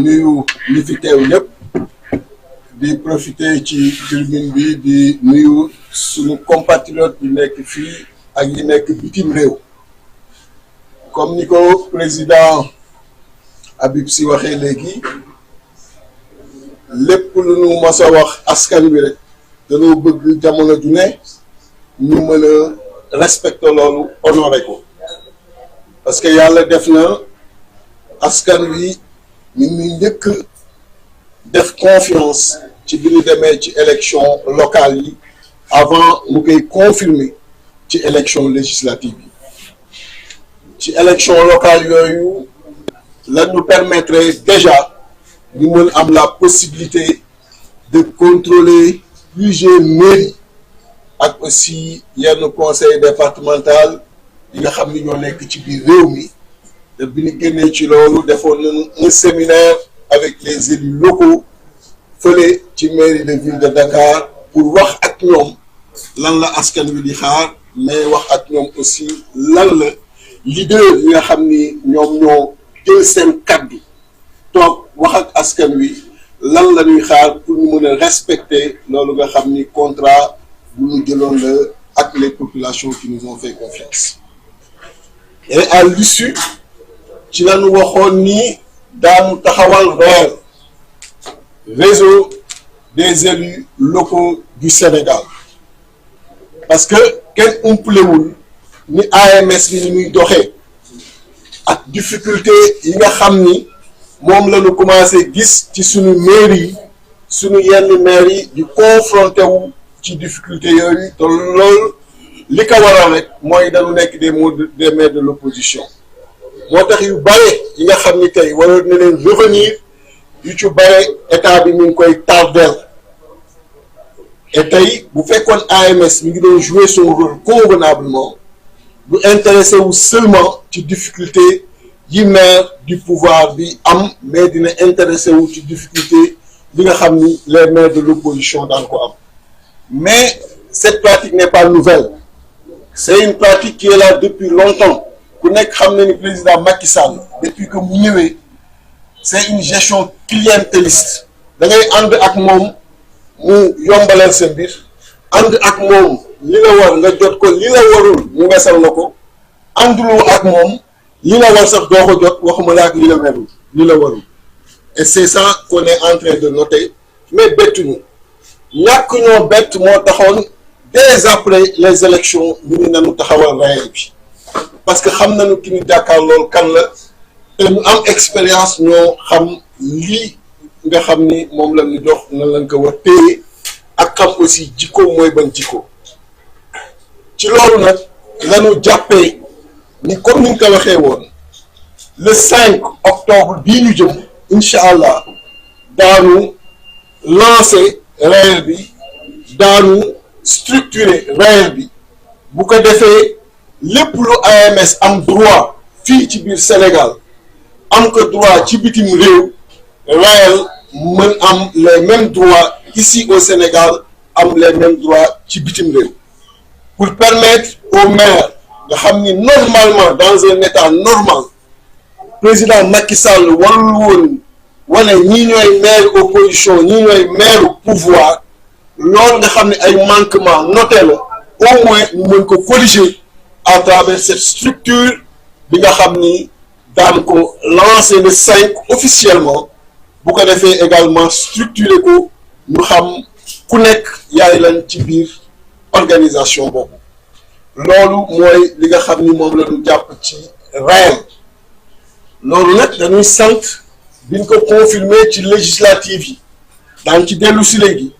nuyu ñi fi teew ñëpp di profiter ci tribune bi di nuyu suñu compatriotes yi nekk fii ak yi nekk bitim réew comme ni ko président Habib Sy waxee léegi lépp lu nu mos a wax askan wi rek dañoo bëgg jamono ju ne ñu mën a respecter loolu honorer ko parce que yàlla def na askan wi ñu ngi njëkk def confiance ci bi ñu demee ci élection locale yi avant mu koy confirmer ci élection législative yi ci élection locale yooyu la ñu permettre déjà ñu mën am la possibilité de contrôler plusieurs mairies ak aussi yenn conseil départemental yi nga xam ni ñoo nekk ci biir réew mi te bi ñu génnee ci loolu defoon nañu un séminaire avec les élus locaux fële ci mairie de ville de Dakar pour wax ak ñoom lan la askan wi di xaar mais wax ak ñoom aussi lan la leader yi nga xam ni ñoom ñoo jël seen kaddu toog wax ak askan wi lan la ñuy xaar pour ñu mën a respecter loolu nga xam ni contrat bu ñu jëloon la ak les populations qui nous ont fait confiance. Et à l'issue ci la ñu waxoon ni daanu taxawal réseau des élus locaux du Sénégal parce que kenn umpalewul ni AMS bi ni muy doxee ak difficulté yi nga xam ni moom la ñu commencé gis ci suñu mairie yi suñu yenn maires yi di confronté wu ci difficulté yooyu te loolu li ko waral rek mooy dañu nekk des maires de l'opposition moo tax yu bare yi nga xam ni tey waroon na leen revenir yu ci bare état bi ñu ngi koy tardel et tey bu fekkoon AMS mi ngi doon jouer son rôle convenablement du intéressé wu seulement ci difficulté yi maire du pouvoir bi am mais dina intéressé wu ci difficulté bi nga xam ni les maires de l'opposition daan ko am mais cette pratique n'est pas nouvelle c'est une pratique qui est là depuis longtemps ku nekk xam na ni président Macky Sall depuis que mu ñëwee c'est une gestion clientéliste da ngay ànd ak moom mu yombalal sa mbir ànd ak moom li la war nga jot ko li la warul mu wesal la ko ànduloo ak moom li la war sax doo ko jot waxuma la ak li la warul et c'est ça qu'on est en train de noter mais bettuñu ñàkk ñoo bett moo taxoon dès après les élections ñu ngi nañu taxawal réel bi parce que xam nañu ki ñu jàkkaar loolu kan la te ñu am expérience ñoo xam lii nga xam ni moom la ñu jox nan lañ ko war téye ak xam aussi jikko mooy ban jikko ci loolu nag lañu jàppee ni comme ni ñu ko waxee woon le 5 octobre bii ñu jëm incha allah daanu lancer réel bi daanu structurer réel bi bu ko defee lépp lu AMS am droit fii ci biir Sénégal am ko droit ci bitim réew réel mën am les mêmes droits ici au Sénégal am les mêmes droits ci bitim réew pour permettre aux maires nga xam ni normalement dans un état normal président Macky Sall warul woon wane ñii ñooy maire opposition ñii ñooy maire pouvoir loolu nga xam ne ay manquement noté la au moins ñu mën ko corriger à travers cette structure bi nga xam ni daan ko lancer le 5 officiellement bu ko defee également structurer ko ñu xam ku nekk yaay lan ci biir organisation boobu loolu mooy li nga xam ni moom la ñu jàpp ci réel loolu nag dañuy sant biñ ko confirmer ci législative yi daan ci dellu si léegi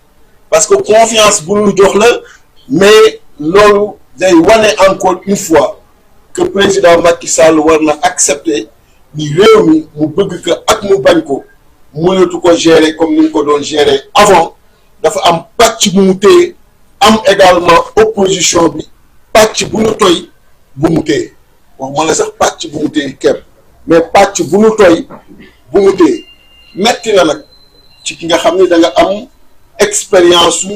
parce que confiance bu ñu jox la mais loolu day wane encore une fois que président Macky Sall war na accepter ni réew mi mu bëgg ko ak mu bañ ko mënatu ko gérer comme ni mu ko doon gérer avant dafa am pàcc bu mu téye am également opposition bi pàcc bu ñu toy bu mu téye wax ma la sax pàcc bu mu téye képp mais pàcc bu ñu toy bu mu téye metti na nag ci ki nga xam ni da nga am expérience su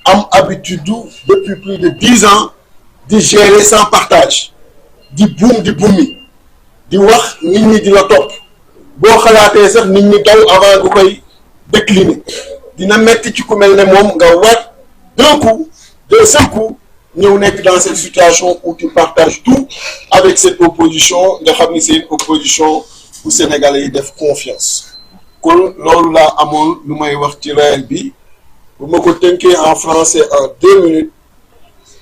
am habitude depuis plus de 10 ans di gérer sans partage di buum di bumi di wax nit ñi di la topp boo xalaatee sax nit ñi daw avant nga koy décliner dina metti ci ku mel ne moom nga waat d'un seul coup ñëw nekk dans cette situation où tu partages tout avec cette opposition nga xam ni c'est une opposition où Sénégalais yi def confiance kon loolu laa amoon lu may wax ci réel bi bu ma ko tënkee en français en 2 minutes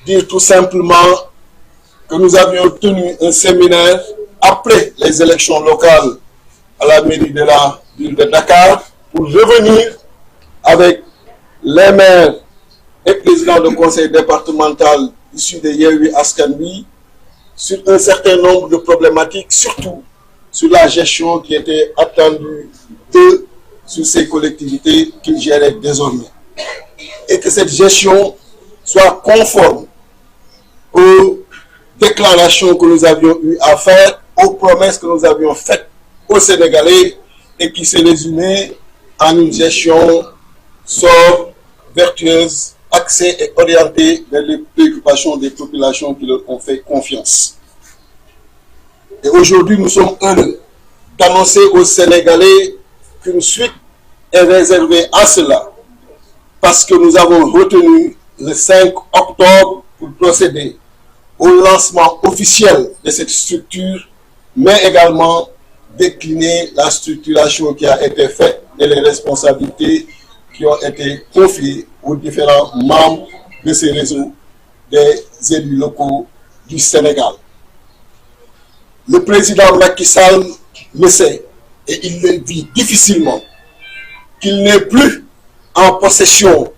dire tout simplement que nous avions tenu un séminaire après les élections locales à la mairie de la ville de Dakar pour revenir avec les maires et présidents de conseil départemental issus de Yewwi Askan Wi sur un certain nombre de problématiques, surtout sur la gestion qui était attendue d'eux sur ces collectivités qu'ils géraient désormais. Et que cette gestion soit conforme aux déclarations que nous avions eu à faire, aux promesses que nous avions faites aux Sénégalais et qui se résumaient en une gestion sobre, vertueuse, axée et orientée vers les préoccupations des populations qui leur ont fait confiance. Et aujourd'hui, nous sommes heureux d'annoncer aux Sénégalais qu'une suite est réservée à cela, parce que nous avons retenu le 5 octobre pour procéder au lancement officiel de cette structure, mais également décliner la structuration qui a été faite et les responsabilités qui ont été confiées aux différents membres de ces réseaux des élus locaux du Sénégal. Le président Macky Sall le sait et il le vit difficilement qu'il n'est plus en possession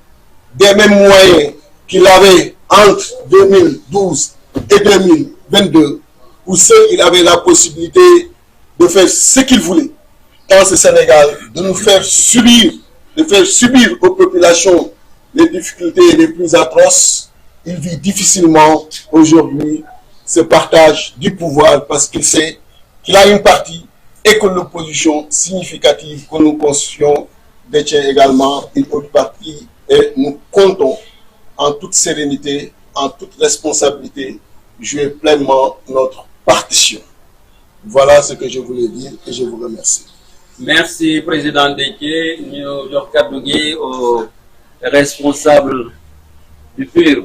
des mêmes moyens qu'il avait entre 2012 et 2022, où seul il avait la possibilité de faire ce qu'il voulait dans ce Sénégal, de nous faire subir, de faire subir aux populations les difficultés les plus atroces. Il vit difficilement aujourd'hui ce partage du pouvoir parce qu'il sait qu'il a une partie et que l'opposition significative que nous constituons détient également une autre partie, et nous comptons en toute sérénité, en toute responsabilité, jouer pleinement notre partition. Voilà ce que je voulais dire et je vous remercie. Merci, Président Déthié. Nous jox kàddu gi au responsable du PUR.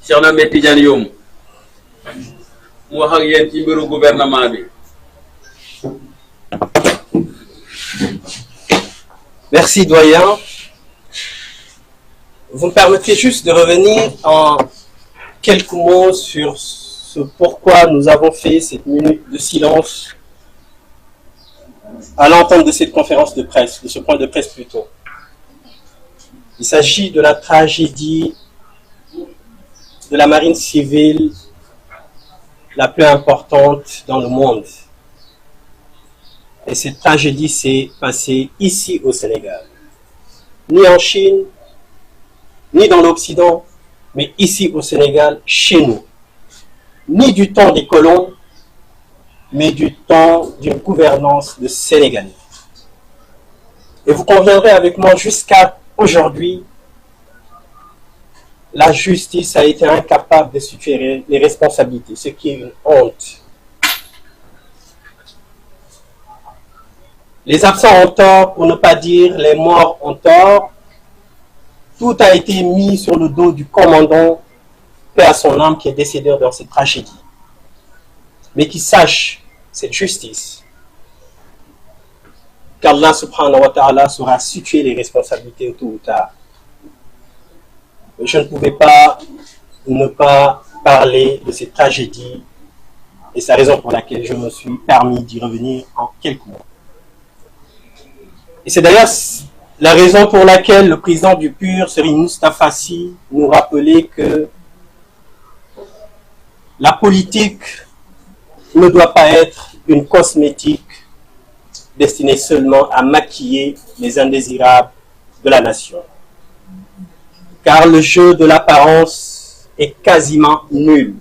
Cheikh Ahmed Tidiane Youm mu wax ak yéen ci mbiru gouvernement bi. Merci, doyen. Vous me permettez juste de revenir en quelques mots sur ce pourquoi nous avons fait cette minute de silence à l'entente de cette conférence de presse, de ce point de presse plutôt. Il s'agit de la tragédie de la marine civile la plus importante dans le monde. Et cette tragédie s'est passée ici au Sénégal. Ni en Chine, ni dans l'Occident, mais ici au Sénégal, chez nous. Ni du temps des colons, mais du temps d'une gouvernance de Sénégalais. Et vous conviendrez avec moi, jusqu'à aujourd'hui, la justice a été incapable de situer les responsabilités, ce qui est une honte. Les absents ont tort, pour ne pas dire les morts ont tort. Tout a été mis sur le dos du commandant, paix à son âme, qui est décédé dans cette tragédie. Mais qu'il sache, cette justice, qu'Allah subhanahu wa ta'ala saura situer les responsabilités tôt ou tard. Je ne pouvais pas ne pas parler de cette tragédie, et c'est la raison pour laquelle je me suis permis d'y revenir en quelques mots. Et c'est d'ailleurs la raison pour laquelle le président du PUR, Serigne Moustapha Sy, nous rappelait que la politique ne doit pas être une cosmétique destinée seulement à maquiller les indésirables de la nation. Car le jeu de l'apparence est quasiment nul